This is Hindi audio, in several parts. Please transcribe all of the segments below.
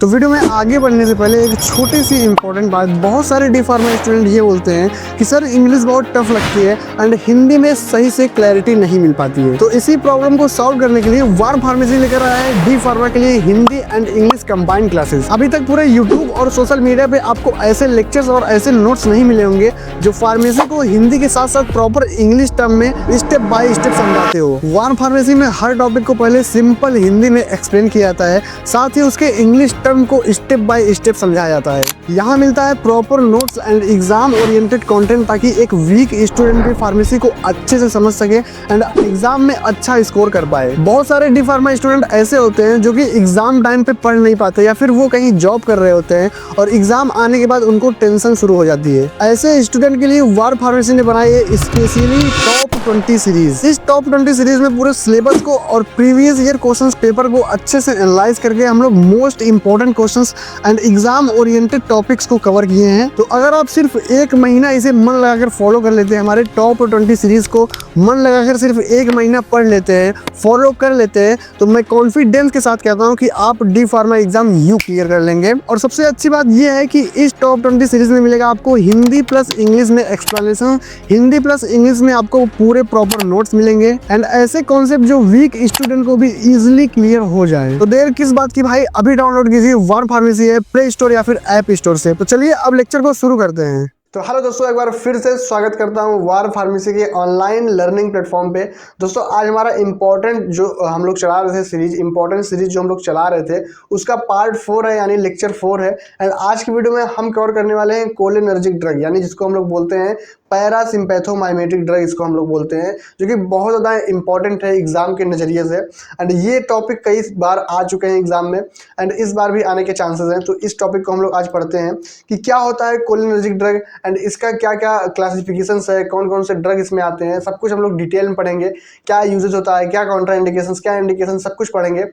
तो वीडियो में आगे बढ़ने से पहले एक छोटी सी इंपॉर्टेंट बात, बहुत सारे डी फार्मा स्टूडेंट ये बोलते हैं कि सर इंग्लिश बहुत टफ लगती है एंड हिंदी में सही से क्लैरिटी नहीं मिल पाती है। तो इसी प्रॉब्लम को सॉल्व करने के लिए वार फार्मेसी लेकर आया है डी फार्मा के लिए Hindi and English combined classes. अभी तक पूरे यूट्यूब और सोशल मीडिया पे आपको ऐसे लेक्चर्स और ऐसे नोट्स नहीं मिले होंगे जो फार्मेसी को हिंदी के साथ साथ प्रॉपर इंग्लिश टर्म में स्टेप बाय स्टेप समझाते हो। वार फार्मेसी में हर टॉपिक को पहले सिंपल हिंदी में एक्सप्लेन किया जाता है, साथ ही उसके इंग्लिश टर्म को स्टेप बाय स्टेप समझाया जाता है। यहाँ मिलता है proper notes and exam oriented content ताकि एक वीक स्टूडेंट भी फार्मेसी को अच्छे से समझ सके एंड एग्जाम में अच्छा स्कोर कर पाए। बहुत सारे डी फार्मा स्टूडेंट ऐसे होते हैं जो कि एग्जाम टाइम पे पढ़ नहीं पाते या फिर वो कहीं जॉब कर रहे होते हैं और एग्जाम आने के बाद उनको टेंशन शुरू हो जाती है। ऐसे स्टूडेंट के लिए वार फार्मेसी ने बनाई है स्पेशली टॉप 20 सीरीज। इस टॉप 20 सीरीज में पूरे सिलेबस को और प्रीवियस ईयर क्वेश्चंस पेपर को अच्छे से एनालाइज करके हम लोग most important questions and exam oriented topics को कवर किए हैं। तो अगर आप सिर्फ एक महीना इसे मन लगाकर फॉलो कर लेते हैं, हमारे टॉप 20 सीरीज को मन लगाकर सिर्फ एक महीना पढ़ लेते हैं, फॉलो कर लेते हैं, तो मैं कॉन्फिडेंस के साथ कहता हूँ कि आप D pharma exam you clear कर लेंगे। और सबसे अच्छी बात यह है कि इस टॉप 20 सीरीज में मिलेगा आपको हिंदी प्लस इंग्लिश में एक्सप्लेनेशन, हिंदी प्लस इंग्लिश में आपको पूरे प्रॉपर नोट्स मिलेंगे एंड ऐसे कॉन्सेप्ट जो वीक स्टूडेंट को भी इजीली क्लियर हो जाए। तो देर किस बात की भाई, अभी डाउनलोड कीजिए वार फार्मेसी ऐप प्ले स्टोर या फिर ऐप स्टोर से। तो चलिए अब लेक्चर को शुरू करते हैं। तो हेलो दोस्तों, एक बार फिर से स्वागत करता हूं वार फार्मेसी के ऑनलाइन लर्निंग प्लेटफॉर्म पे। दोस्तों आज हमारा इंपॉर्टेंट जो हम लोग चला रहे थे सीरीज, इंपॉर्टेंट सीरीज जो हम लोग चला रहे थे उसका पार्ट 4 है, यानी लेक्चर 4 है। एंड आज की वीडियो में हम कवर करने वाले हैं कोलिनर्जिक ड्रग, यानी जिसको हम लोग बोलते हैं पैरासिम्पैथोमाइमेटिक ड्रग, इसको हम लोग बोलते हैं, जो कि बहुत ज़्यादा इंपॉर्टेंट है एग्जाम के नज़रिए से। एंड ये टॉपिक कई बार आ चुके हैं एग्जाम में एंड इस बार भी आने के चांसेस हैं। तो इस टॉपिक को हम लोग आज पढ़ते हैं कि क्या होता है कोलिनर्जिक ड्रग एंड इसका क्या क्या क्लासिफिकेशंस है, कौन कौन से ड्रग इसमें आते हैं, सब कुछ हम लोग डिटेल में पढ़ेंगे। क्या यूजेज होता है, क्या कॉन्ट्रा इंडिकेशंस, क्या इंडिकेशन, सब कुछ पढ़ेंगे।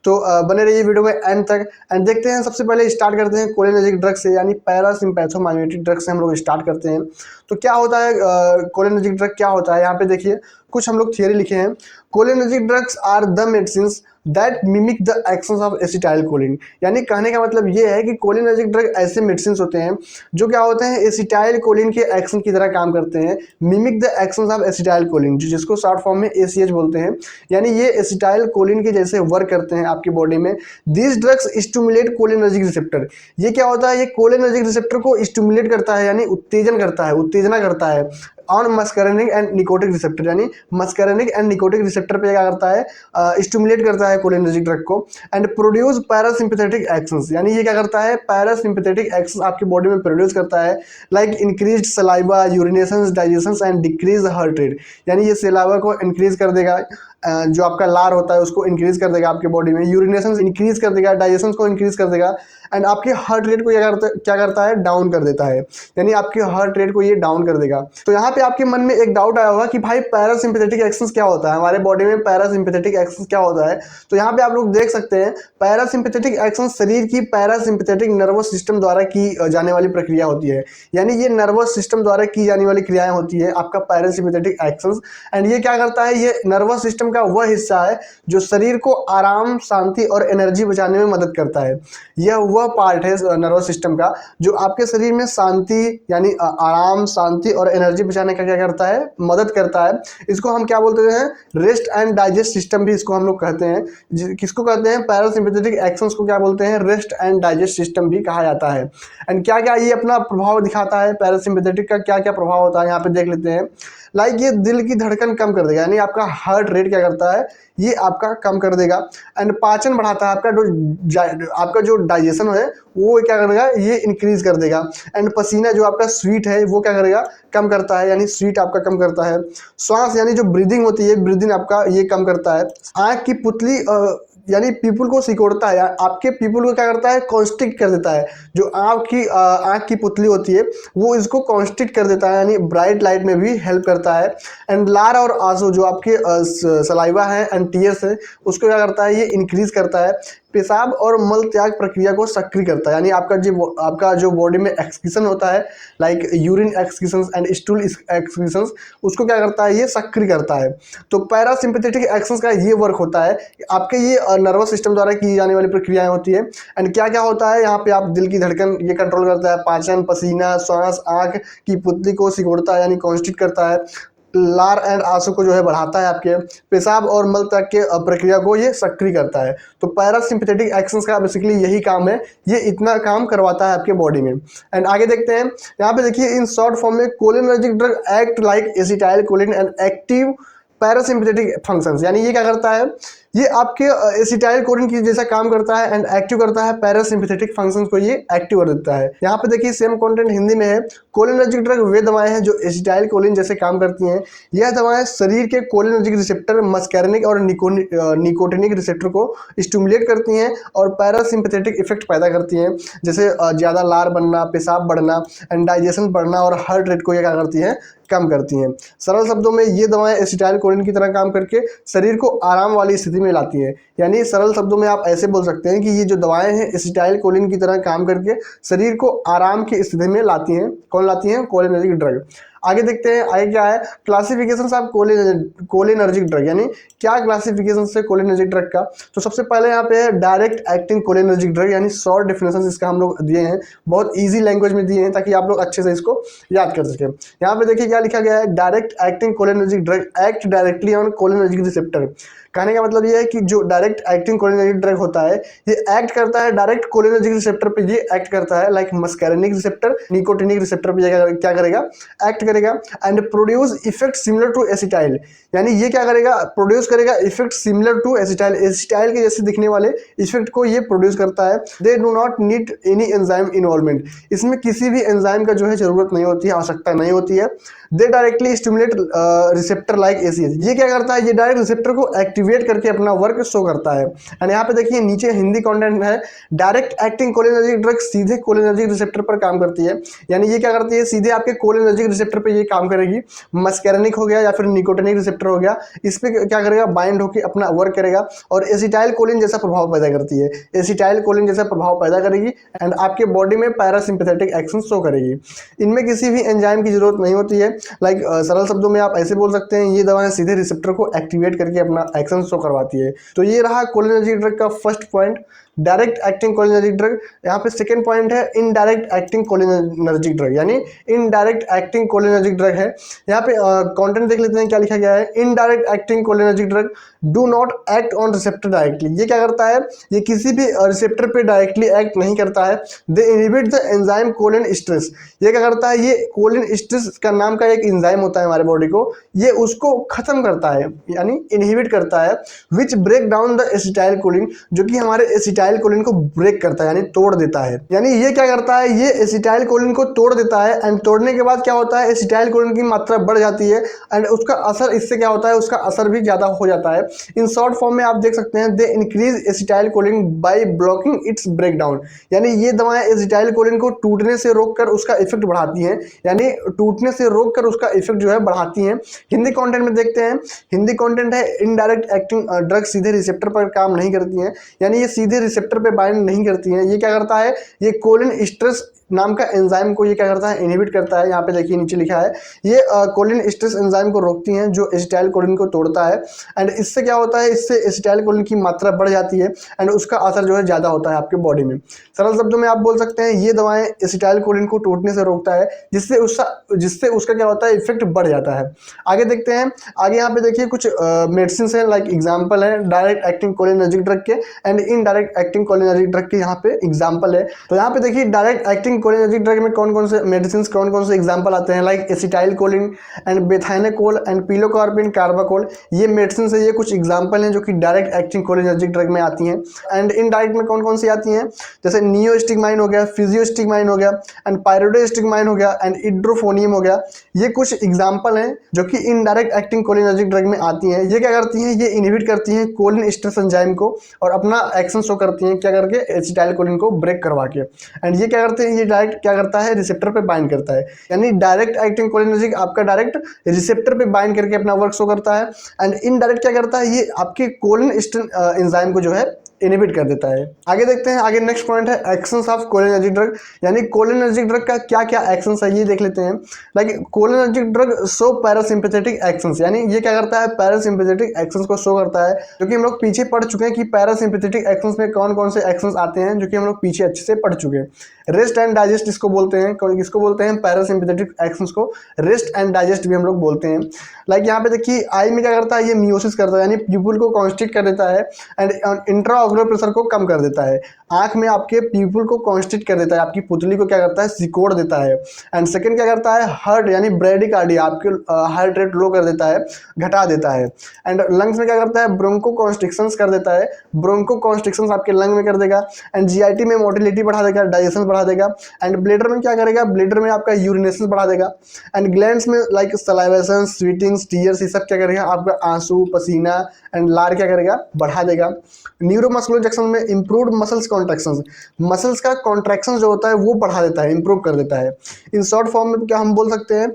तो बने रहिए वीडियो में एंड तक। एंड देखते हैं, सबसे पहले स्टार्ट करते हैं कोलिनर्जिक ड्रग से, यानी पैरासिम्पैथोमाइमेटिक ड्रग से हम लोग स्टार्ट करते हैं। तो क्या होता है कोलिनर्जिक ड्रग, क्या होता है, यहाँ पे देखिए कुछ हम लोग थियरी लिखे हैं। Cholinergic drugs are the medicines that mimic the actions of acetyl choline, यानी कहने का मतलब ये है कि कोलिनर्जिक ड्रग ऐसे मेडिसिन होते हैं जो क्या होते हैं एसिटाइल कोलिन के एक्शन की तरह काम करते हैं। Mimic the actions of acetyl Colin, जिसको शॉर्ट फॉर्म में ACH बोलते हैं, यानी ये एसिटाइल कोलिन के जैसे वर्क करते हैं आपकी बॉडी में। This drugs stimulate cholinergic receptor, ये क्या होता है, ये कोलिनर्जिक रिसेप्टर को स्टिमुलेट करता है, यानी उत्तेजन करता है, उत्तेजना करता है on muscarinic and nicotinic receptor, यानी मस्करेनिक एंड निकोटिक रिसेप्टर पे क्या करता है, स्टिमुलेट करता है कोलिनर्जिक ड्रग को। एंड प्रोड्यूस पैरासिम्पैथेटिक एक्शंस, यानी ये क्या करता है, पैरासिम्पैथेटिक एक्शंस आपकी बॉडी में प्रोड्यूस करता है, like increased saliva, urinations, digestions and decrease heart rate, यानी ये सलाइवा को इंक्रीज कर देगा, जो आपका लार होता है उसको इंक्रीज कर देगा आपके बॉडी में, यूरिनेशन इंक्रीज कर देगा, डाइजेशन को इंक्रीज कर देगा एंड आपके हार्ट रेट को क्या करता है, डाउन कर देता है, यानी आपके हार्ट रेट को ये डाउन कर देगा। तो यहाँ पे आपके मन में एक डाउट आया होगा कि भाई पैरासिम्पैथेटिक एक्शंस क्या होता है, हमारे बॉडी में पैरासिम्पैथेटिक एक्शंस क्या होता है। तो यहाँ पे आप लोग देख सकते हैं पैरासिम्पैथेटिक एक्शंस शरीर की पैरासिम्पैथेटिक नर्वस सिस्टम द्वारा की जाने वाली प्रक्रिया होती है, यानी ये नर्वस सिस्टम द्वारा की जाने वाली क्रियाएं होती है आपका पैरासिम्पैथेटिक एक्शंस। एंड ये क्या करता है, ये नर्वस सिस्टम का वह हिस्सा है जो शरीर को आराम, शांति और एनर्जी बचाने में मदद करता है। यह वह पार्ट है नर्वस सिस्टम का जो आपके शरीर में शांति, यानी आराम, शांति और एनर्जी बचाने का क्या करता है, मदद करता है। इसको हम क्या बोलते हैं, रेस्ट एंड डाइजेस्ट सिस्टम भी इसको हम लोग कहते हैं। किसको कहते हैं, पैरासिम्पैथेटिक एक्शंस को क्या बोलते हैं, रेस्ट एंड डाइजेस्ट सिस्टम भी कहा जाता है। एंड क्या क्या ये अपना प्रभाव दिखाता है, पैरासिम्पैथेटिक का क्या क्या प्रभाव होता है, यहाँ पे देख लेते हैं। लाइक ये दिल की धड़कन कम कर देगा, यानी आपका हार्ट रेट क्या करता है, ये आपका कम कर देगा। एंड पाचन बढ़ाता है, आपका जो डाइजेशन है वो क्या करेगा, ये इंक्रीज कर देगा। एंड पसीना जो आपका स्वीट है वो क्या करेगा, कम करता है, यानी स्वीट आपका कम करता है। श्वास यानी जो ब्रीदिंग होती है, ब्रीदिंग आपका ये कम करता है। आँख की पुतली यानी पीपल को सिकोड़ता है, आपके पीपल को क्या करता है, कॉन्स्ट्रिक्ट कर देता है। जो आँख की पुतली होती है वो इसको कॉन्स्ट्रिक्ट कर देता है, यानी ब्राइट लाइट में भी हेल्प करता है। एंड लार और आंसू जो आपके सलाइवा है एंड टीयर्स है उसको क्या करता है, ये इंक्रीज करता है। पेशाब और मल त्याग प्रक्रिया को सक्रिय करता है, यानी आपका जो बॉडी में एक्सक्रीशन होता है लाइक यूरिन एक्सक्रीशंस एंड स्टूल एक्सक्रीशंस, उसको क्या करता है, ये सक्रिय करता है। तो पैरासिम्पैथेटिक एक्शंस का ये वर्क होता है, आपके ये नर्वस सिस्टम द्वारा की जाने वाली प्रक्रियाएं होती है। एंड क्या क्या होता है यहाँ पे, आप दिल की धड़कन ये कंट्रोल करता है, पाचन, पसीना, श्वास, आँख की पुतली को सिकुड़ता है यानी कॉन्स्टिट करता है, लार एंड आंसू को जो है बढ़ाता है, आपके पेशाब और मल त्याग के प्रक्रिया को ये सक्रिय करता है। तो पैरासिम्पैथेटिक एक्शंस का बेसिकली यही काम है, ये इतना काम करवाता है आपके बॉडी में। एंड आगे देखते हैं, यहाँ पे देखिए इन शॉर्ट फॉर्म में cholinergic drug act like acetylcholine and active parasympathetic functions, यानी ये क्या करता है, ये आपके एसिटाइल कोलिन की जैसा काम करता है एंड एक्टिव करता है पैरासिम्पैथेटिक फंक्शंस को ये एक्टिव कर देता है। यहाँ पे देखिए सेम कंटेंट हिंदी में है, कोलिनर्जिक ड्रग वे दवाएं हैं जो एसिटाइल कोलिन जैसे काम करती हैं। यह दवाएं शरीर के कोलिनर्जिक रिसेप्टर मस्कैरिनिक और निकोटिनिक रिसेप्टर को स्टिमुलेट करती हैं और पैरासिम्पैथेटिक इफेक्ट पैदा करती हैं, जैसे ज़्यादा लार बनना, पेशाब बढ़ना एंड डाइजेशन बढ़ना और हार्ट रेट को ये क्या करती हैं, कम करती हैं। सरल शब्दों में ये दवाएं एसिटाइल कोलिन की तरह काम करके शरीर को आराम वाली स्थिति में लाती हैं। यानी सरल शब्दों में आप ऐसे बोल सकते हैं कि ये जो दवाएं हैं एसिटाइल कोलिन की तरह काम करके शरीर को आराम की स्थिति में लाती हैं। कौन लाती हैं? Cholinergic drug. आगे देखते हैं आगे क्या है, क्लासिफिकेशन ऑफ कोलिनर्जिक ड्रग, यानी क्या क्लासिफिकेशन है कोलिनर्जिक ड्रग का। तो सबसे पहले यहाँ पे है डायरेक्ट एक्टिंग कोलिनर्जिक ड्रग, यानी शॉर्ट डेफिनेशन इसका हम लोग दिए हैं, बहुत इजी लैंग्वेज में दिए हैं ताकि आप लोग अच्छे से इसको याद कर सकें। यहाँ पे देखिए क्या लिखा गया है, direct acting cholinergic drug act directly on cholinergic receptor. कहने का मतलब ये है कि जो डायरेक्ट एक्टिंग कोलिनर्जिक ड्रग होता है ये एक्ट करता है डायरेक्ट कोलिनर्जिक रिसेप्टर पे, ये एक्ट करता है like muscarinic receptor, nicotinic receptor पे क्या करेगा, एक्ट करेगा and produce effect similar to acetyl, यानी ये क्या करेगा, प्रोड्यूस करेगा effect similar to acetyl, acetyl के जैसे दिखने वाले इफेक्ट को ये प्रोड्यूस करता है। They do not need any enzyme involvement, इसमें किसी भी एंजाइम का जो है जरूरत नहीं होती है, आवश्यकता नहीं होती है। दे directly stimulate receptor like ACS, ये क्या करता है, ये डायरेक्ट रिसेप्टर को एक्टिवेट करके अपना वर्क शो करता है। एंड यहाँ पे देखिए नीचे हिंदी कंटेंट है, डायरेक्ट एक्टिंग कोलिनर्जिक ड्रग सीधे कोलिनर्जिक रिसेप्टर पर काम करती है, यानी ये क्या करती है, सीधे आपके कोलिनर्जिक रिसेप्टर पे ये काम करेगी। मस्कैरिनिक हो गया या फिर निकोटिनिक रिसेप्टर हो गया, इस पे क्या करेगा, बाइंड होकर अपना वर्क करेगा और एसिटाइल कोलिन जैसा प्रभाव पैदा करती है, एसिटाइल कोलिन जैसा प्रभाव पैदा करेगी एंड आपके बॉडी में पैरासिम्पैथेटिक एक्शन शो करेगी। इनमें किसी भी एंजाइम की जरूरत नहीं होती है, लाइक सरल शब्दों में आप ऐसे बोल सकते हैं, ये दवाएं सीधे रिसेप्टर को एक्टिवेट करके अपना एक्शन शो करवाती है। तो ये रहा कोलिनर्जिक ड्रग का first point, direct acting cholinergic drug. यहाँ पे सेकंड पॉइंट है इनडायरेक्ट एक्टिंग कोलिनर्जिक ड्रग, यानी इनडायरेक्ट एक्टिंग कोलिनर्जिक ड्रग है। यहाँ पे कंटेंट देख लेते हैं क्या लिखा गया है, indirect acting cholinergic drug do not act on receptor directly, ये क्या करता है, ये किसी भी रिसेप्टर पे डायरेक्टली एक्ट नहीं करता है। They inhibit the enzyme cholinesterase, ये क्या करता है, ये कोलिन स्ट्रेस का नाम का एक एंजाइम होता है हमारे बॉडी को, ये उसको खत्म करता है यानी इनहिबिट करता है। Which break down the acetyl choline, जो कि हमारे एसिटाइल कोलिन को ब्रेक करता है यानी तोड़ देता है, यानी ये क्या करता है, ये एसिटाइल कोलिन को तोड़ देता है एंड तोड़ने के बाद क्या होता है, एसिटाइल कोलिन की मात्रा बढ़ जाती है एंड उसका असर, इससे क्या होता है, उसका असर भी ज्यादा हो जाता है। इन शॉर्ट फॉर्म में आप देख सकते हैं, they increase acetyl choline by blocking it's breakdown, यानी ये दवाएं एसिटाइल कोलिन को टूटने से रोककर उसका इफेक्ट बढ़ाती हैं, यानी टूटने से रोककर उसका इफेक्ट जो है बढ़ाती हैं। हिंदी कंटेंट में देखते हैं, हिंदी कंटेंट है इनडायरेक्ट एक्टिंग ड्रग सीधे रिसेप्टर पर काम नहीं करती हैं, यानी ये सीधे रिसेप्टर पे बाइंड नहीं करती हैं। ये क्या करता है, ये कोलिन स्ट्रेस नाम का एंजाइम को ये क्या करता है, इनहिबिट करता है। यहाँ पे देखिए नीचे लिखा है, ये कोलिन स्ट्रेस एंजाइम को रोकती हैं जो एसिटाइल कोलिन को तोड़ता है एंड इससे क्या होता है, इससे एसिटाइल कोलिन की मात्रा बढ़ जाती है एंड उसका असर जो है ज़्यादा होता है आपके बॉडी में। सरल शब्दों में आप बोल सकते हैं, ये दवाएं एसिटाइल कोलिन को टूटने से रोकता है, जिससे उसका क्या होता है, इफेक्ट बढ़ जाता है। आगे देखते हैं, आगे यहाँ पे देखिए कुछ मेडिसिन है, लाइक एग्जाम्पल है डायरेक्ट एक्टिंग कोलिनर्जिक ड्रग के and indirect acting cholinergic drug के यहाँ पे एग्जाम्पल है। तो यहाँ पे देखिए डायरेक्ट एक्टिंग कोलिनर्जिक ड्रग में कौन कौन से मेडिसिन, कौन कौन से एग्जांपल आते हैं, like acetylcholine and bethanechol and pilocarpine carbachol, ये मेडिसिन से ये कुछ एग्जांपल हैं जो कि डायरेक्ट एक्टिंग कोलिनर्जिक ड्रग में आती हैं। एंड इनडायरेक्ट में कौन कौन सी आती हैं, जैसे नियोस्टिगमाइन हो गया, फिजियोस्टिगमाइन हो गया एंड पायरोडोस्टिगमाइन हो गया एंड इड्रोफोनियम हो गया, ये कुछ एग्जाम्पल हैं जो कि इनडायरेक्ट एक्टिंग कोलिनर्जिक ड्रग में आती हैं। ये क्या करती हैं, ये इनहिबिट करती हैं कोलिन स्ट्रेस एंजाइम को और अपना एक्शन शो करती हैं, क्या करके, एसिटाइल कोलिन को ब्रेक करवा के। एंड ये क्या करते हैं, ये डायरेक्ट क्या करता है, रिसेप्टर पे बाइंड करता है, यानी डायरेक्ट एक्टिंग कोलिनर्जिक आपका डायरेक्ट रिसेप्टर पे बाइंड करके अपना वर्क शो करता है एंड इनडायरेक्ट क्या करता है, ये आपके कोलिन स्ट्रेस एंजाइम को जो है इनहिबिट कर देता है। आगे देखते हैं, आगे नेक्स्ट पॉइंट है एक्शंस ऑफ कोलिनर्जिक ड्रग, यानी कोलिनर्जिक ड्रग का क्या क्या एक्शंस है ये देख लेते हैं। Like cholinergic drug show parasympathetic actions, यानी ये क्या करता है, पैरासिम्पैथेटिक एक्शंस को शो करता है, जो कि हम लोग पीछे पढ़ चुके हैं कि पैरासिम्पैथेटिक एक्शंस में कौन कौन से एक्शंस आते हैं, जो कि हम लोग पीछे अच्छे से पढ़ चुके हैं। रेस्ट एंड डाइजेस्ट इसको बोलते हैं, किसको बोलते हैं, पैरासिम्पैथेटिक एक्शंस को रेस्ट एंड डाइजेस्ट भी हम लोग बोलते हैं। लाइक यहाँ पे देखिए आई में क्या करता है, ये मियोसिस करता है, यानी प्यूपिल को कॉन्स्ट्रिक्ट कर देता है एंड इंट्राऑक्यूलर प्रेशर को कम कर देता है। आंख में आपके प्यूपिल को कॉन्स्ट्रिक्ट कर देता है, आपकी पुतली को क्या करता है, सिकोड़ देता है। एंड सेकंड क्या करता है, हार्ट यानी ब्रेडिकार्डिया, आपके हार्ट रेट लो कर देता है, घटा देता है। एंड लंग्स में क्या करता है, ब्रोंको कॉन्स्ट्रिक्शंस कर देता है, ब्रोंको कॉन्स्ट्रिक्शंस आपके लंग में कर देगा। एंड जीआईटी में मोटिलिटी बढ़ा देगा, डाइजेशन बढ़ा देगा। एंड ब्लेडर में क्या करेगा, ब्लेडर में आपका यूरिनेशन बढ़ा देगा। एंड ग्लैंड्स में लाइक सलाइवेशन, स्वीटिंग्स, टीयर्स, ये सब क्या करेगा, आपका आंसू, पसीना एंड लार क्या करेगा, बढ़ा देगा। न्यूरोमस्कुलर जंक्शन में इंप्रूव्ड मसल्स कॉन्ट्रैक्शंस, मसल्स का कॉन्ट्रैक्शन जो होता है वो बढ़ा देता है, इंप्रूव कर देता है। इन शॉर्ट फॉर्म में क्या हम बोल सकते हैं,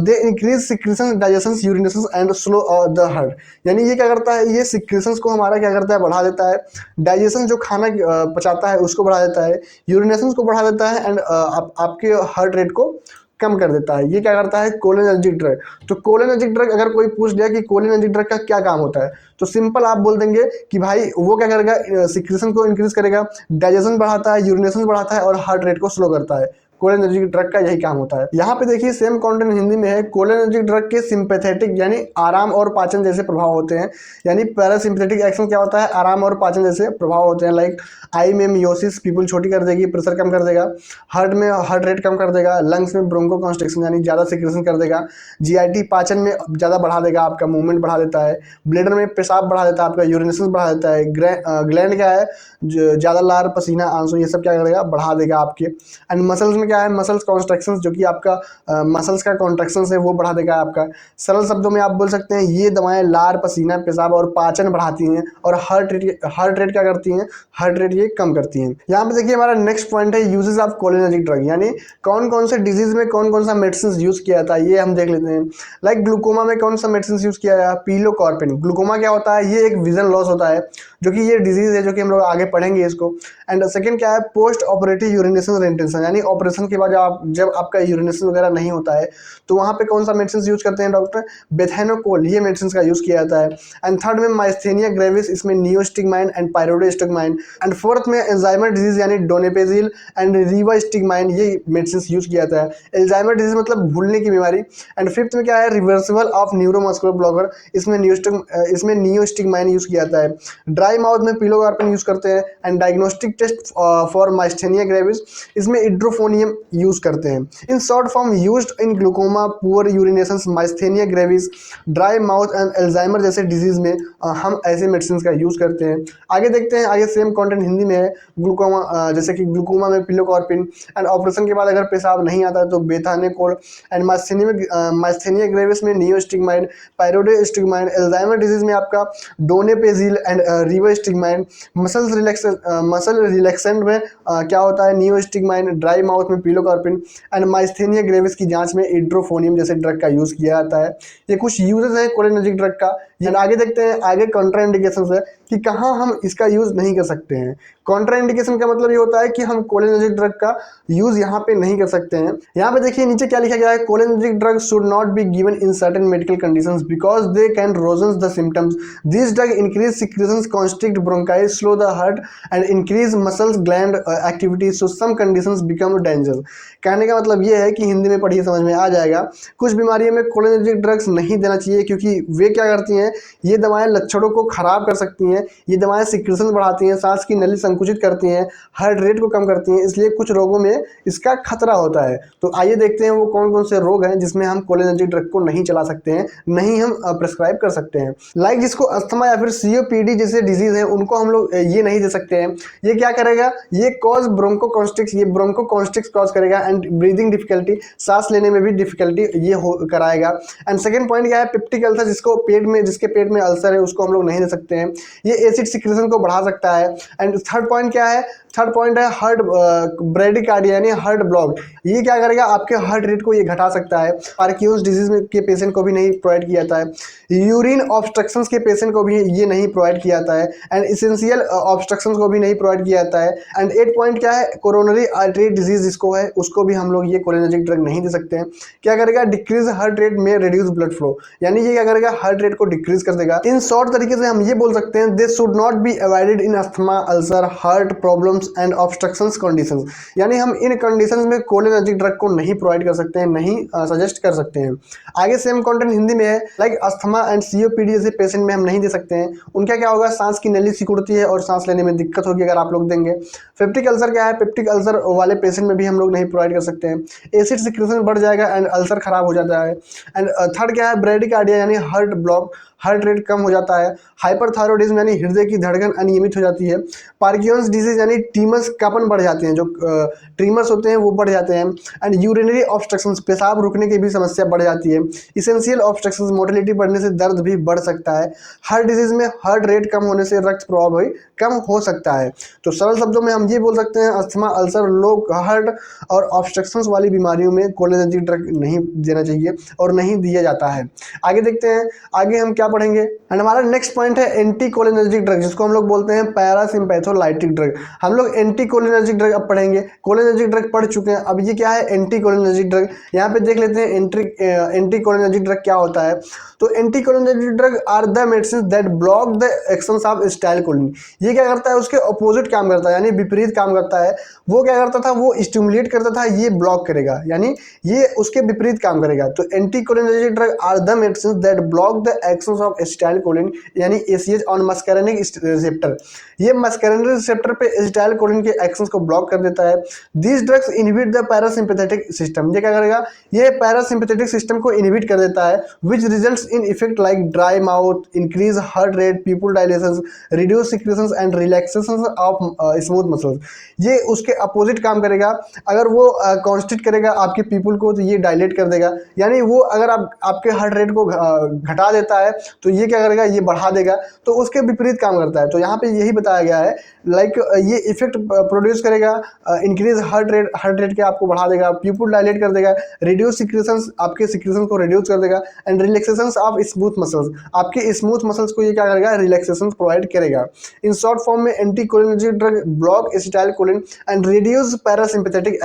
they increase secretion, digestion, urination and slow the heart, यानी ये क्या करता है, ये सिक्रीशंस को हमारा क्या करता है, बढ़ा देता है। डाइजेशन जो खाना पचाता है उसको बढ़ा देता है, यूरिनेशन को बढ़ा देता है एंड आपके हार्ट रेट को कम कर देता है। ये क्या करता है, कोलिनर्जिक ड्रग। तो कोलिनर्जिक ड्रग अगर कोई पूछ लिया कि कोलिनर्जिक ड्रग का क्या काम होता है, तो सिंपल आप बोल देंगे कि भाई वो क्या करेगा, सिक्रीशन को इंक्रीज करेगा, डाइजेशन बढ़ाता है, यूरिनेशन बढ़ाता है और हार्ट रेट को स्लो करता है। कोलिनर्जिक ड्रग का यही काम होता है। यहाँ पे देखिए सेम कंटेंट हिंदी में है, कोलिनर्जिक ड्रग के सिंपैथेटिक यानी आराम और पाचन जैसे प्रभाव होते हैं, यानी पैरासिम्पैथेटिक एक्शन क्या होता है, आराम और पाचन जैसे प्रभाव होते हैं। लाइक आई में मियोसिस, पीपल छोटी कर देगी, प्रेशर कम कर देगा, हार्ट में हार्ट रेट कम कर देगा, लंग्स में ब्रोंको कॉन्स्ट्रिक्शन यानी ज़्यादा सिक्रेशन कर देगा, जीआईटी पाचन में ज़्यादा बढ़ा देगा, आपका मूवमेंट बढ़ा देता है, ब्लेडर में पेशाब बढ़ा देता है, आपका यूरिनेशन बढ़ा देता है, ग्लैंड क्या है, ज़्यादा लार, पसीना, आंसू ये सब क्या करेगा, बढ़ा देगा आपके। एंड मसल्स में क्या है, मसल्स कॉन्ट्रैक्शंस, जो कि आपका मसल्स का कॉन्ट्रैक्शंस है वो बढ़ा देगा आपका। सरल शब्दों में आप बोल सकते हैं ये दवाएं लार, पसीना, पेशाब और पाचन बढ़ाती हैं और हार्ट रेट क्या करती हैं, हार्ट रेट ये कम करती हैं। यहाँ पे देखिए हमारा नेक्स्ट पॉइंट है यूजेस ऑफ कोलिनर्जिक ड्रग, यानी कौन कौन से डिजीज में कौन कौन सा मेडिसिन यूज किया जाता है ये हम देख लेते हैं। लाइक ग्लूकोमा में कौन सा मेडिसिन यूज किया जाता है, पिलोकार्पिन। ग्लूकोमा क्या होता है, ये एक विजन लॉस होता है, जो कि ये डिजीज है, जो कि हम लोग आगे पढ़ेंगे इसको। एंड सेकंड क्या है, पोस्ट ऑपरेटिव यूरिनेशन रेंटेंशन, यानी ऑपरेशन के बाद जब आपका यूरिनेशन वगैरह नहीं होता है तो वहाँ पे कौन सा मेडिसिन यूज करते हैं डॉक्टर, बेथेनोकोल, ये मेडिसिन का यूज किया जाता है। एंड थर्ड में माइस्थेनिया ग्रेविस, इसमें नियोस्टिगमाइन एंड पायरोडोस्टिगमाइन। एंड फोर्थ में एल्जाइमर डिजीज यानी डोनेपेजिल एंड रिवास्टिगमाइन, ये मेडिसिन यूज किया जाता है। एल्जाइमर डिजीज मतलब भूलने की बीमारी। एंड फिफ्थ में क्या है, रिवर्सिबल ऑफ न्यूरोमस्कुलर ब्लॉकर, इसमें नियोस्टिगमाइन यूज किया जाता है। ड्राई माउथ में पिलोकार्पिन यूज करते हैं। And diagnostic test for myasthenia gravis, इसमें इड्रोफोनियम यूज करते हैं। इन short form used in glaucoma, poor urination, myasthenia gravis, dry mouth and Alzheimer जैसे डिजीज में हम ऐसे मेडिसिन का यूज करते हैं। आगे देखते हैं, आगे सेम कंटेंट हिंदी में है। ग्लूकोमा जैसे कि ग्लूकोमा में पिलोकार्पिन, एंड ऑपरेशन के बाद अगर पेशाब नहीं आता है तो बेथानेकोल। एंड माइस्थेनिया ग्रेविस में नियोस्टिगमाइन, पायरोडोस्टिगमाइन। एल्जाइमर डिजीज में आपका डोनेपेजिल एंड रिवास्टिगमाइन। मसल रिलैक्सेंट में क्या होता है, नियोस्टिगमाइन। ड्राई माउथ में पिलोकार्पिन एंड माइस्थेनिया ग्रेविस की जांच में इड्रोफोनियम जैसे ड्रग का यूज किया जाता है। ये कुछ यूजेस है कोलिनर्जिक ड्रग का। आगे देखते हैं, आगे कॉन्ट्राइंडिकेशंस है कि कहाँ हम इसका यूज नहीं कर सकते हैं। कॉन्ट्राइंडिकेशन का मतलब ये होता है कि हम कोलिनर्जिक ड्रग का यूज यहाँ पे नहीं कर सकते हैं। यहाँ पे देखिए नीचे क्या लिखा गया है, cholinergic drug should not be given in certain medical conditions because they can worsen the symptoms. This drug increase secretions, constrict bronchi, slow the heart and increase muscles gland activity, so some conditions become danger. कहने का मतलब ये है कि हिंदी में पढ़िए समझ में आ जाएगा, कुछ बीमारियों में कोलिनर्जिक ड्रग्स नहीं देना चाहिए क्योंकि वे क्या करती हैं, ये दवाएं लक्षणों को खराब कर सकती हैं, ये दवाएं सिक्रेशन बढ़ाती हैं, सांस की नली संकुचित करती हैं, हार्ट रेट को कम करती हैं, इसलिए कुछ रोगों में इसका खतरा होता है। तो आइए देखते हैं वो कौन कौन से रोग हैं जिसमें हम कोलिनर्जिक ड्रग को नहीं चला सकते हैं, नहीं हम प्रेस्क्राइब कर सकते हैं। लाइक जिसको अस्थमा या फिर सीओपीडी जैसे डिजीज है उनको हम लोग ये नहीं दे सकते हैं। ये क्या करेगा, ये कॉज ब्रोंकोकॉन्स्ट्रिक्स, ये ब्रोंकोकॉन्स्ट्रिक्स कॉज करेगा एंड ब्रीदिंग डिफिकल्टी, सांस लेने में भी डिफिकल्टी ये कराएगा। एंड सेकंड पॉइंट क्या है, पेप्टिक अल्सर, जिसके पेट में अल्सर है उसको हम लोग नहीं दे सकते हैं, ये एसिड सिक्रेशन को बढ़ा सकता है। एंड थर्ड पॉइंट क्या है, थर्ड पॉइंट है हार्ट ब्रेडिकार्डिया यानी हार्ट ब्लॉक। ये क्या करेगा, आपके हार्ट रेट को ये घटा सकता है। पार्किंसंस डिजीज के पेशेंट को भी नहीं प्रोवाइड किया जाता है। यूरिन ऑब्स्ट्रक्शंस के पेशेंट को भी ये नहीं प्रोवाइड किया जाता है। एंड इसेंशियल ऑब्स्ट्रक्शंस को भी नहीं प्रोवाइड किया जाता है। एंड 8 पॉइंट क्या है, कोरोनरी आर्टरी डिजीज जिसको है उसको भी हम लोग ये कोलिनर्जिक ड्रग नहीं दे सकते हैं। क्या करेगा, डिक्रीज हार्ट रेट में रिड्यूस ब्लड फ्लो, यानी ये क्या करेगा, हार्ट रेट को डिक्रीज कर देगा। इन शॉर्ट तरीके से हम ये बोल सकते हैं, this should not be avoided in asthma, ulcer, heart problems and obstructions conditions. यानी हम इन कंडीशंस में कोलिनर्जिक ड्रग को नहीं प्रोवाइड कर सकते हैं, नहीं सजेस्ट कर सकते हैं। आगे सेम कंटेंट हिंदी में है, लाइक अस्थमा एंड सीओपीडी जैसे पेशेंट में हम नहीं दे सकते हैं। उनका क्या होगा, सांस की नली सिकुड़ती है और सांस लेने में दिक्कत होगी अगर आप लोग देंगे। पेप्टिक अल्सर क्या है, पेप्टिक अल्सर वाले पेशेंट में भी हम लोग नहीं प्रोवाइड कर सकते हैं। एसिड सिक्रेशन बढ़ जाएगा एंड अल्सर खराब हो जाता है। एंड थर्ड क्या है, ब्रेडिकार्डिया यानी हार्ट ब्लॉक, हार्ट रेट कम हो जाता है। हाइपरथायरॉइडिज्म यानी हृदय की धड़कन अनियमित हो जाती है। पार्किंसंस डिजीज यानी ट्रीमर्स कापन बढ़ जाते हैं, जो ट्रीमर्स होते हैं वो बढ़ जाते हैं। एंड यूरिनरी ऑब्स्ट्रक्शंस, पेशाब रुकने की भी समस्या बढ़ जाती है। इसेंशियल ऑब्स्ट्रक्शंस, मोटिलिटी बढ़ने से दर्द भी बढ़ सकता है। हार्ट डिजीज में हार्ट रेट कम होने से रक्त प्रवाह भी कम हो सकता है। तो सरल शब्दों में हम ये बोल सकते हैं, अस्थमा, अल्सर, लो हार्ट और ऑब्स्ट्रक्शंस वाली बीमारियों में कोलिनर्जिक ड्रग नहीं देना चाहिए और नहीं दिया जाता है। आगे देखते हैं, आगे हम क्या पढ़ेंगे। एंड हमारा नेक्स्ट पॉइंट है एंटी कोलिनर्जिक ड्रग, जिसको हम लोग बोलते हैं पैरासिम्पैथोलाइटिक ड्रग। हम लोग एंटी कोलिनर्जिक ड्रग अब पढ़ेंगे। कोलिनर्जिक ड्रग पढ़ चुके हैं, अब ये क्या है, एंटी कोलिनर्जिक ड्रग। यहाँ पे देख लेते हैं एंटी कोलिनर्जिक ड्रग क्या होता है। तो anti cholinergic drug are the medicine that block the actions of acetylcholine. ये क्या करता है, उसके अपोजिट काम करता है, यानी विपरीत काम करता है। वो क्या करता था, वो स्टिमुलेट करता था, ये ब्लॉक करेगा, यानी ये उसके विपरीत काम करेगा। तो anti cholinergic drug are the medicine that block the actions of acetylcholine यानी एसीएच ऑन मस्कैरिनिक रिसेप्टर। ये मस्कैरिनिक रिसेप्टर पे एसिटाइलकोलिन के एक्शंस को ब्लॉक कर देता है। These drugs inhibit the parasympathetic system. ये क्या करेगा, ये पैरासिम्पैथेटिक सिस्टम को इनहिबिट कर देता है, which results in effect like dry mouth, increase heart rate, pupil dilations, reduce secretions and relaxation of smooth muscles. ये उसके अपोजिट काम करेगा। अगर वो कॉन्स्टिट करेगा आपके पीपल को तो ये डायलेट कर देगा, यानी वो अगर आपके हार्ट रेट को घटा देता है तो ये क्या करेगा, ये बढ़ा देगा, तो उसके विपरीत काम करता है। तो यहाँ पे यही बताया गया है, लाइक ये इफेक्ट प्रोड्यूस करेगा, इंक्रीज हार्ट रेट के आपको बढ़ा देगा, पीपल डायलेट कर देगा, रिड्यूस सिक्रेशंस, आपके सिक्रेशन को रिड्यूस कर देगा, and relaxations of smooth muscles, आपके स्मूथ मसल्स को ये क्या करेगा, रिलैक्सेशन प्रोवाइड करेगा। इन शॉर्ट फॉर्म में anti cholinergic drug block acetylcholine and reduce parasympathetic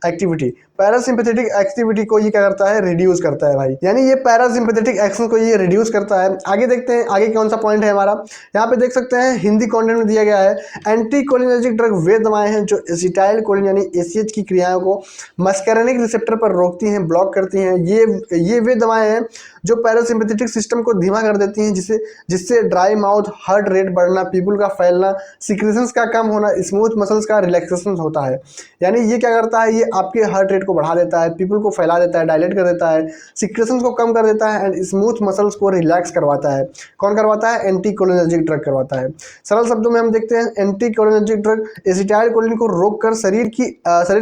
activity. Parasympathetic activity को ये क्या करता है, रिड्यूस करता है भाई, यानी ये पैरासिम्पैथेटिक एक्शन को ये रिड्यूस करता है। आगे देखते हैं, आगे कौन सा पॉइंट है हमारा। यहाँ पे देख सकते हैं हिंदी कंटेंट में दिया गया है, एंटी कोलिनर्जिक ड्रग वे दवाएं हैं जो एसिटाइलकोलिन यानी एसीएच की क्रियाओं को मस्कैरिनिक रिसेप्टर पर रोकती हैं, ब्लॉक करती हैं। ये वे दवाएं हैं जो पैरासिम्पैथेटिक सिस्टम को धीमा कर देती हैं, जिससे ड्राई माउथ, हार्ट रेट बढ़ना, पीपल का फैलना, सिक्रेशंस का कम होना, स्मूथ मसल्स का रिलैक्सेशन होता है। यानी ये क्या करता है, ये आपके हार्ट रेट को बढ़ा देता है, पीपल को फैला देता है, डायलेट कर देता है, सिक्रेशंस को कम कर देता है एंड स्मूथ मसल्स को रिलैक्स करवाता है। कौन करवाता है, एंटी कोलिनर्जिक ड्रग करवाता है। सरल शब्दों में हम देखते हैं, एंटी कोलिनर्जिक ड्रग एसिटाइलकोलिन को रोककर शरीर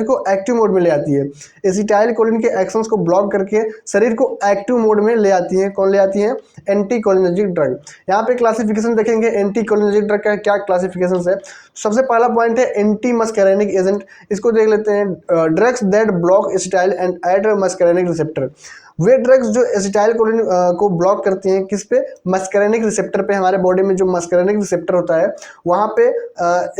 को एक्टिव मोड में ले आती है। एसिटाइलकोलिन के एक्शंस को ब्लॉक करके शरीर को एक्टिव मोड में ले आती है। कौन ले आती है, एंटी कोलिनर्जिक ड्रग। यहाँ पे क्लासिफिकेशन देखेंगे एंटी कोलिनर्जिक ड्रग का क्या क्लासिफिकेशन है। सबसे पहला पॉइंट है एंटी मस्कैरिनिक एजेंट, इसको देख लेते हैं। Drugs that block acetyl and at muscarinic receptor. वे ड्रग्स जो एसिटाइलकोलिन को ब्लॉक करती हैं, किस पे, मस्कैरिनिक रिसेप्टर पे। हमारे बॉडी में जो मस्कैरिनिक रिसेप्टर होता है वहाँ पे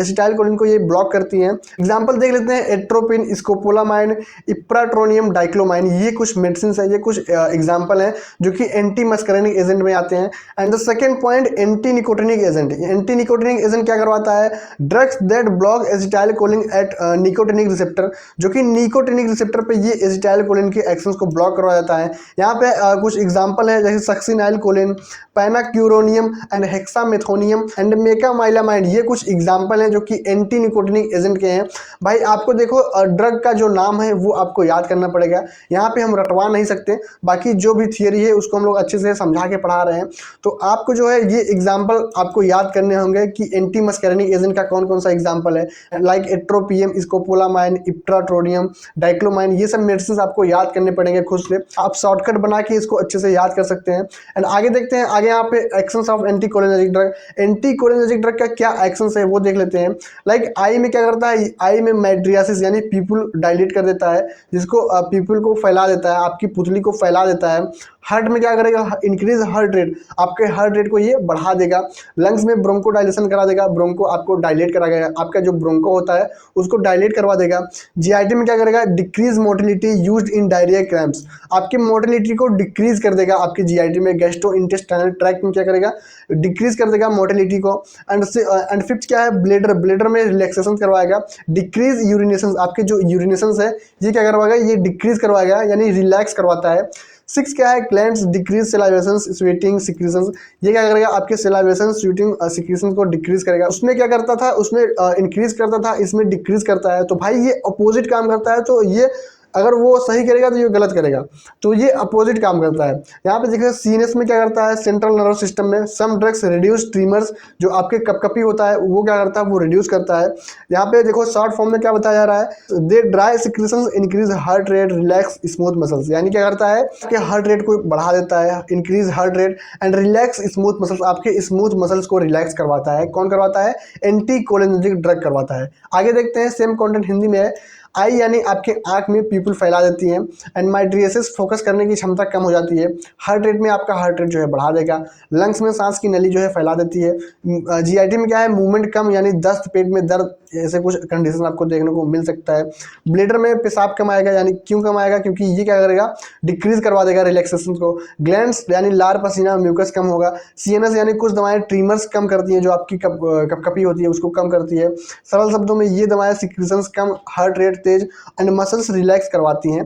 एसिटाइलकोलिन को ये ब्लॉक करती हैं। एग्जांपल देख लेते हैं, एट्रोपिन, स्कोपोलामाइन, इप्राट्रोनियम डाइक्लोमाइन। ये कुछ मेडिसिन है, ये कुछ एग्जाम्पल हैं जो कि एंटी मस्कैरिनिक एजेंट में आते हैं। And the second point, anti nicotinic agent. Anti nicotinic agent क्या करवाता है, drugs that block acetylcholine at nicotinic receptor, जो कि निकोटिनिक रिसेप्टर पे ये एसिटाइलकोलिन के एक्शंस को ब्लॉक करवा जाता है। यहाँ पे कुछ एग्जांपल है, जैसे सक्सिनाइलकोलिन, पैनाक्यूरोनियम एंड हेक्सामेथोनियम एंड मेकामाइलामाइड। ये कुछ एग्जांपल हैं जो कि एंटी निकोटिनिक एजेंट के हैं। भाई आपको देखो ड्रग का जो नाम है वो आपको याद करना पड़ेगा, यहाँ पे हम रटवा नहीं सकते। बाकी जो भी थियरी है उसको हम लोग अच्छे से समझा के पढ़ा रहे हैं, तो आपको जो है ये एग्जाम्पल आपको याद करने होंगे कि एंटी मस्कैरिनिक एजेंट का कौन कौन सा एग्जाम्पल है, लाइक एट्रोपियम, स्कोपोलामाइन, इप्ट्राट्रोनियम, डाइक्लोमाइन, ये सब मेडिसिन आपको याद करने पड़ेंगे खुद से। आप शॉर्टकट बना के इसको अच्छे से याद कर सकते हैं। एंड आगे देखते हैं, आगे यहाँ पे actions of anticholinergic drug. Anticholinergic drug का क्या एक्शंस है वो देख लेते हैं। लाइक आई में क्या करता है, आई में मेड्रियासिस यानी पीपुल डायलेट कर देता है, जिसको पीपुल को फैला देता है, आपकी पुतली को फैला देता है। हार्ट में क्या करेगा, इंक्रीज हार्ट रेट, आपके हार्ट रेट को ये बढ़ा देगा। लंग्स में ब्रोंको डायलेशन करा देगा, ब्रोंको आपको डायलेट करा देगा, आपका जो ब्रोंको होता है उसको डायलेट करवा देगा। जीआईटी में क्या करेगा, decrease motility used in diarrhoea cramps, आपकी मोटिलिटी को डिक्रीज कर देगा। आपकी जीआईटी में गैस्ट्रो इंटेस्टाइनल ट्रैक्ट में क्या करेगा, डिक्रीज कर देगा मोटिलिटी को। एंड फिफ्थ क्या है, ब्लेडर, ब्लेडर में रिलैक्सेशन करवाएगा। डिक्रीज यूरिनेशन, आपके जो यूरिनेशन है ये क्या करवाएगा, ये डिक्रीज करवाएगा यानी रिलैक्स करवाता है। सिक्स क्या है, glands decrease salivation sweating secretions, ये क्या करेगा, आपके सेलाइवेशन स्वीटिंग सिक्रीशन को डिक्रीज करेगा। उसमें क्या करता था, उसमें इंक्रीज करता था, इसमें डिक्रीज करता है। तो भाई ये अपोजिट काम करता है, तो ये अगर वो सही करेगा तो ये गलत करेगा, तो ये अपोजिट काम करता है। यहाँ पे देखिए सीएनएस में क्या करता है, सेंट्रल नर्वस सिस्टम में सम ड्रग्स रिड्यूस ट्रीमर्स, जो आपके कपकपी होता है वो क्या करता है, वो रिड्यूस करता है। यहाँ पे देखो शॉर्ट फॉर्म में क्या बताया जा रहा है, they dry secretions increase heart rate relax smooth muscles, यानी क्या करता है कि हार्ट रेट को बढ़ा देता है, increase heart rate and relax smooth muscles, आपके स्मूथ मसल्स को रिलैक्स करवाता है। कौन करवाता है, एंटीकोलिनर्जिक ड्रग करवाता है। आगे देखते हैं, सेम कंटेंट हिंदी में है। आई यानी आपके आंख में पीपल फैला देती है। एंड माइड्रियसिस, फोकस करने की क्षमता कम हो जाती है। हार्ट रेट में आपका हार्ट रेट जो है बढ़ा देगा। लंग्स में सांस की नली जो है फैला देती है। जीआईटी में क्या है, मूवमेंट कम यानी दस्त, पेट में दर्द, ऐसे कुछ कंडीशन आपको देखने को मिल सकता है। ब्लेडर में पेशाब कम आएगा, यानी क्यों कम आएगा, क्योंकि ये क्या करेगा, डिक्रीज करवा देगा रिलैक्सेशन को। ग्लैंड्स यानी लार पसीना म्यूकस कम होगा। सीएनएस यानी कुछ दवाएं ट्रीमर्स कम करती हैं, जो आपकी कपकपी होती है उसको कम करती है। सरल शब्दों में ये दवाएं secretions come, heart rate Tej and muscles relax करवाती हैं,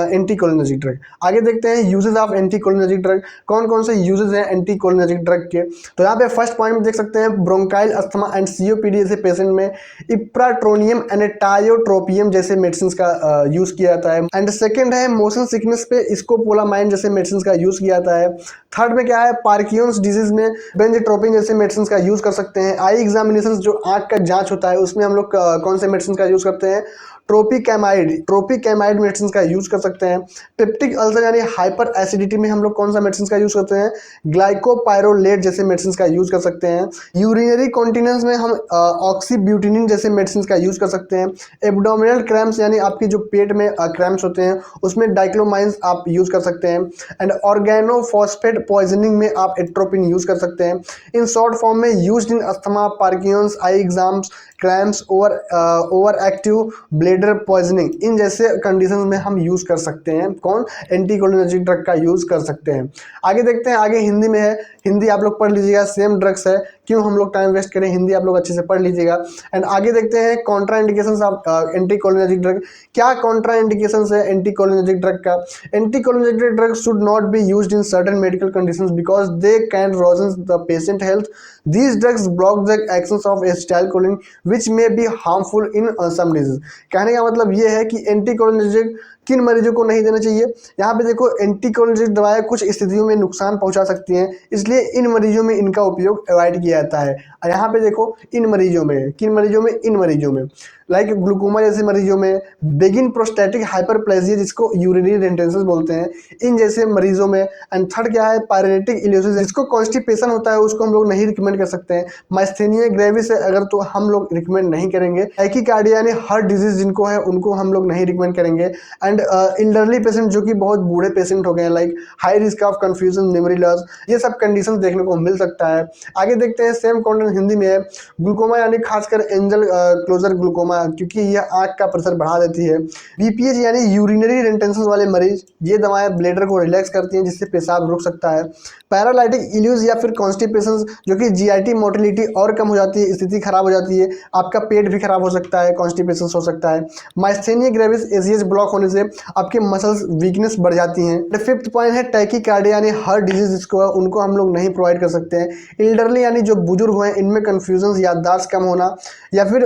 एंटीकोलिनर्जिक ड्रग। आगे देखते हैं यूजेस ऑफ एंटीकोलिनर्जिक ड्रग, कौन कौन से यूजेस हैं एंटीकोलिनर्जिक ड्रग के। तो यहाँ पे फर्स्ट पॉइंट में देख सकते हैं, ब्रोंकाइल अस्थमा एंड सीओपीडी जैसे पेशेंट में इप्राट्रोनियम एंड टायोट्रोपियम जैसे मेडिसिन का यूज किया जाता है। एंड सेकंड है मोशन सिकनेस पे स्कोपोलामाइन जैसे मेडिसिन का यूज किया जाता है। थर्ड में क्या है, पार्किंसंस डिजीज में बेंजोट्रोपिन जैसे मेडिसिन का यूज कर सकते हैं। आई एग्जामिनेशन, जो आंख का जांच होता है उसमें हम लोग कौन से मेडिसिन का यूज करते हैं, ट्रोपिकैमाइड मेडिसिन का यूज कर सकते हैं। पेप्टिक अल्सर यानी हाइपर एसिडिटी में हम लोग कौन सा मेडिसिन का यूज करते हैं, ग्लाइकोपाइरोलेट जैसे मेडिसिन का यूज कर सकते हैं। यूरिनरी कॉन्टिनेंस में हम ऑक्सीब्यूटिनिन जैसे मेडिसिन का यूज कर सकते हैं। एब्डोमिनल क्रैम्प्स यानी आपकी जो पेट में क्रैम्प्स होते हैं उसमें डाइक्लोमाइंस आप यूज कर सकते हैं। एंड ऑर्गेनोफॉस्फेट पॉइजनिंग में आप एट्रोपिन यूज कर सकते हैं। इन शॉर्ट फॉर्म में used in asthma, Parkinson's, eye exams, cramps, over active bladder poisoning, इन जैसे कंडीशंस में हम यूज कर सकते हैं। कौन, एंटीकोलिनर्जिक ड्रग का यूज कर सकते हैं। आगे देखते हैं, आगे हिंदी में है, हिंदी आप लोग पढ़ लीजिएगा, सेम ड्रग्स है, क्यों हम लोग टाइम वेस्ट करें, हिंदी आप लोग अच्छे से पढ़ लीजिएगा। एंड आगे देखते हैं contra indications of anticholinergic drug, क्या कॉन्ट्रा इंडिकेशंस है एंटीकोलिनर्जिक ड्रग का। Anticholinergic drug should not be used in certain medical conditions because they can worsen the patient health. These drugs block the actions of acetylcholine which may be harmful in some diseases। कहने का मतलब ये है कि एंटीकोलिनर्जिक किन मरीजों को नहीं देना चाहिए। यहाँ पे देखो एंटीकोलिनर्जिक दवाएं कुछ स्थितियों में नुकसान पहुंचा सकती हैं, इसलिए इन मरीजों में इनका उपयोग अवॉइड किया जाता है। और यहाँ पे देखो इन मरीजों में, किन मरीजों में, इन मरीजों में, लाइक ग्लूकोमा जैसे मरीजों में, बेगिन प्रोस्टेटिक हाइपरप्लेजिया जिसको यूरिनरी रेंटेंसिस बोलते हैं, इन जैसे मरीजों में। एंड थर्ड क्या है, पायरेटिक इलियोसिस जिसको कॉन्स्टिपेशन होता है उसको हम लोग नहीं रिकमेंड कर सकते हैं। माइस्थेनिया ग्रेविस है अगर, तो हम लोग रिकमेंड नहीं करेंगे। टैकीकार्डिया यानी हार्ट डिजीज जिनको है उनको हम लोग नहीं रिकमेंड करेंगे। एंड एल्डरली पेशेंट जो कि बहुत बूढ़े पेशेंट हो गए हैं, like high risk of confusion, memory loss, ये सब कंडीशन देखने को मिल सकता है। आगे देखते हैं, सेम कंटेंट हिंदी में है, ग्लूकोमा यानी खासकर एंजल क्लोजर ग्लूकोमा, क्योंकि यह आंख का प्रेशर बढ़ा देती है। बीपीएच यानी यूरिनरी रेंटेंसिस वाले मरीज, ये दवाएं ब्लेडर को रिलैक्स करती हैं जिससे पेशाब रुक सकता है। पैरालाइटिक इल्यूज या फिर कॉन्स्टिपेशन, जो कि जीआईटी मोटिलिटी और कम हो जाती है, स्थिति खराब हो जाती है, आपका पेट भी खराब हो सकता है, कॉन्स्टिपेशन हो सकता है। माइस्थेनिया ग्रेविस एसीएच ब्लॉक होने से आपके मसल्स वीकनेस बढ़ जाती हैं। फिफ्थ पॉइंट है टैकीकार्डिया यानी हार्ट डिजीज जिसको है उनको हम लोग नहीं प्रोवाइड कर सकते हैं। एल्डरली यानी जो बुजुर्ग हैं इनमें कन्फ्यूजन, याददाश्त कम होना या फिर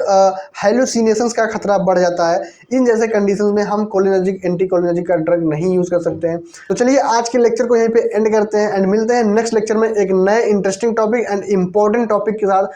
हेलुसिनेशंस का खतरा बढ़ जाता है। इन जैसे कंडीशंस में हम कोलिनर्जिक एंटीकोलिनर्जिक का ड्रग नहीं यूज कर सकते हैं। तो चलिए आज के लेक्चर को यहीं पे एंड करते हैं एंड मिलते हैं नेक्स्ट लेक्चर में एक नए interesting topic and important topic के साथ।